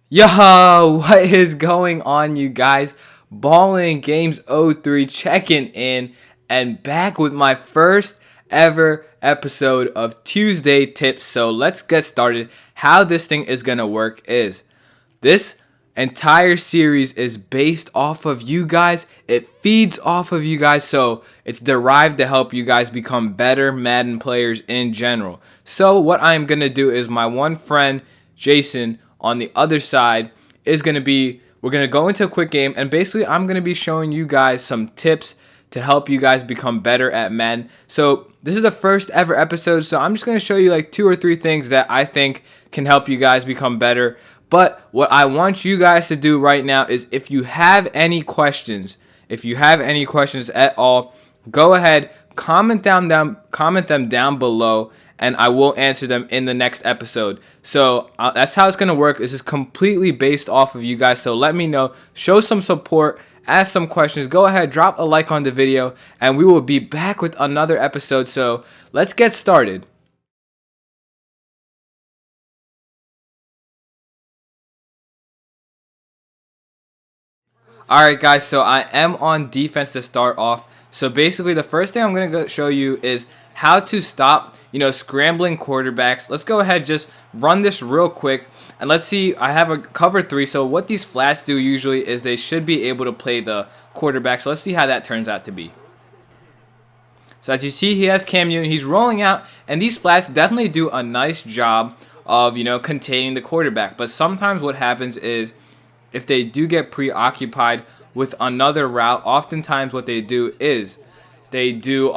Yo, what is going on, you guys? Ballin Games 03 checking in and back with my first ever episode of Tuesday Tips. So let's get started. How this thing is gonna work is this entire series is based off of you guys. It feeds off of you guys, so it's derived to help you guys become better Madden players in general. So what I'm gonna do is my one friend Jason on the other side is going to be, we're going to go into a quick game, and basically I'm going to be showing you guys some tips to help you guys become better at Madden. So this is the first ever episode, so I'm just going to show you like 2 or 3 things that I think can help you guys become better. But what I want you guys to do right now is, if you have any questions, at all, go ahead, comment them down below, and I will answer them in the next episode. So that's how it's going to work. This is completely based off of you guys. So let me know. Show some support. Ask some questions. Go ahead. Drop a like on the video. And we will be back with another episode. So let's get started. Alright guys, so I am on defense to start off. So basically the first thing I'm going to show you is how to stop, scrambling quarterbacks. Let's go ahead, just run this real quick, and let's see. I have a cover 3, so what these flats do usually is they should be able to play the quarterback. So let's see how that turns out to be. So as you see, he has Cam Newton. He's rolling out, and these flats definitely do a nice job of, containing the quarterback. But sometimes what happens is, if they do get preoccupied with another route, oftentimes what they do is they do,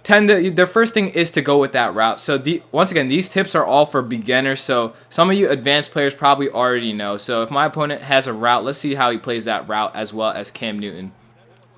their first thing is to go with that route. So once again, these tips are all for beginners. So some of you advanced players probably already know. So if my opponent has a route, let's see how he plays that route as well as Cam Newton.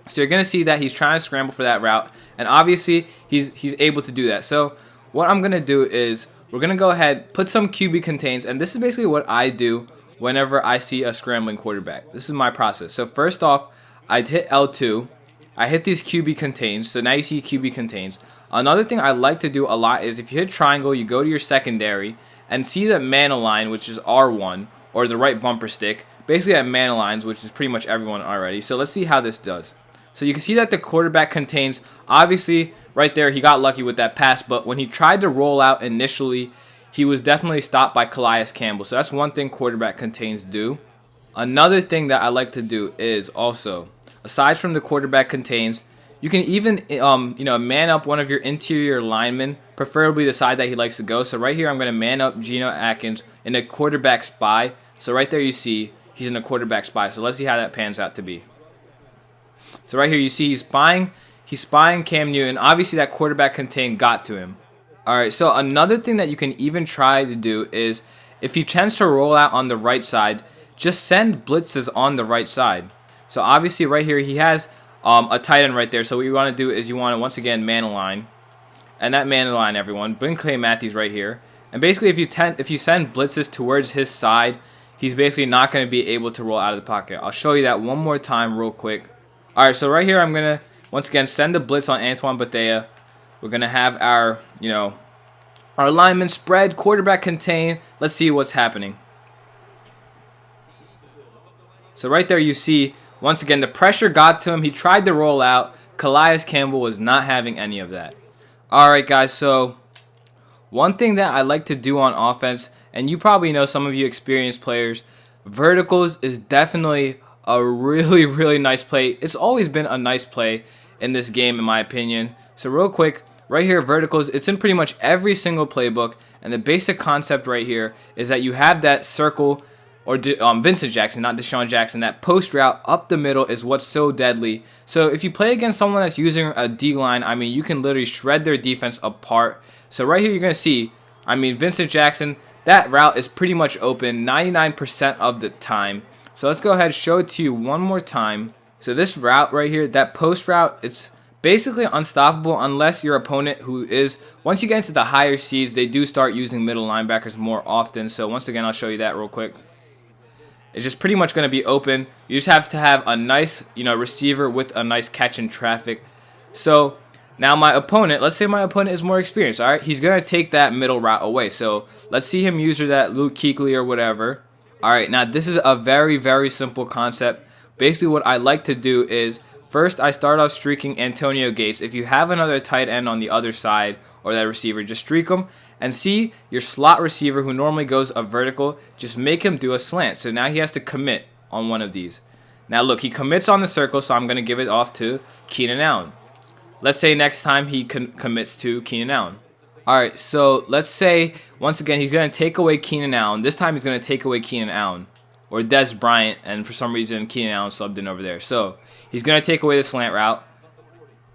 So you're going to see that he's trying to scramble for that route, and obviously he's able to do that. So what I'm going to do is we're going to go ahead, put some QB contains, and this is basically what I do whenever I see a scrambling quarterback. This is my process. So first off, I'd hit L2. I hit these QB contains. So now you see QB contains. Another thing I like to do a lot is, if you hit triangle, you go to your secondary and see the man align, which is R1, or the right bumper stick. Basically at man aligns, which is pretty much everyone already. So let's see how this does. So you can see that the quarterback contains, obviously right there he got lucky with that pass, but when he tried to roll out initially, he was definitely stopped by Calais Campbell. So that's one thing quarterback contains do. Another thing that I like to do is also, aside from the quarterback contains, you can even man up one of your interior linemen, preferably the side that he likes to go. So right here I'm going to man up Geno Atkins in a quarterback spy. So right there you see he's in a quarterback spy. So let's see how that pans out to be. So right here you see he's spying Cam Newton. Obviously that quarterback contain got to him. Alright, so another thing that you can even try to do is, if he tends to roll out on the right side, just send blitzes on the right side. So obviously right here he has a tight end right there. So what you want to do is you want to, once again, man align. And that man align, everyone. Bring Clay Matthews right here. And basically if you send blitzes towards his side, he's basically not going to be able to roll out of the pocket. I'll show you that one more time real quick. Alright, so right here I'm going to, once again, send the blitz on Antoine Bethea. We're going to have our, our lineman spread, quarterback contain. Let's see what's happening. So right there you see, once again, the pressure got to him. He tried to roll out. Calais Campbell was not having any of that. Alright, guys, so one thing that I like to do on offense, and you probably know, some of you experienced players, verticals is definitely a really, really nice play. It's always been a nice play in this game, in my opinion. So real quick, right here, verticals, it's in pretty much every single playbook, and the basic concept right here is that you have that circle, or Vincent Jackson, not Deshaun Jackson, that post route up the middle is what's so deadly. So if you play against someone that's using a D-line, I mean, you can literally shred their defense apart. So right here you're going to see, I mean, Vincent Jackson, that route is pretty much open 99% of the time. So let's go ahead and show it to you one more time. So this route right here, that post route, it's basically unstoppable unless your opponent, who is, once you get into the higher seeds, they do start using middle linebackers more often. So once again, I'll show you that real quick. It's just pretty much going to be open. You just have to have a nice, receiver with a nice catch in traffic. So now my opponent, let's say my opponent is more experienced, all right? He's going to take that middle route away. So let's see him use that Luke Kuechly or whatever. Alright, now this is a very simple concept. Basically what I like to do is, first I start off streaking Antonio Gates. If you have another tight end on the other side or that receiver, just streak him and see your slot receiver who normally goes a vertical, just make him do a slant. So now he has to commit on one of these. Now look, he commits on the circle, so I'm going to give it off to Keenan Allen. Let's say next time he commits to Keenan Allen. Alright, so let's say, once again, he's going to take away Keenan Allen. This time he's going to take away Keenan Allen. Or Des Bryant, and for some reason Keenan Allen subbed in over there. So, he's going to take away the slant route.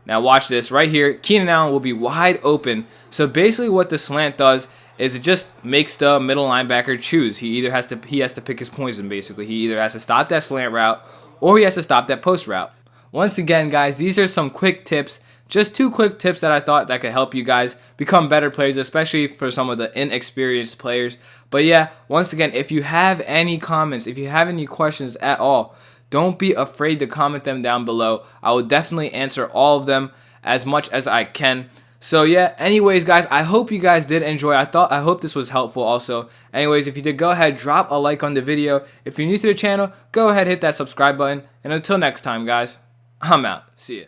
Now watch this, right here, Keenan Allen will be wide open. So basically what the slant does is it just makes the middle linebacker choose. He has to pick his poison, basically. He either has to stop that slant route, or he has to stop that post route. Once again, guys, these are some quick tips. Just 2 quick tips that I thought that could help you guys become better players, especially for some of the inexperienced players. But yeah, once again, if you have any comments, if you have any questions at all, don't be afraid to comment them down below. I will definitely answer all of them as much as I can. So yeah, anyways guys, I hope you guys did enjoy. I hope this was helpful also. Anyways, if you did, go ahead, drop a like on the video. If you're new to the channel, go ahead, hit that subscribe button. And until next time, guys, I'm out. See ya.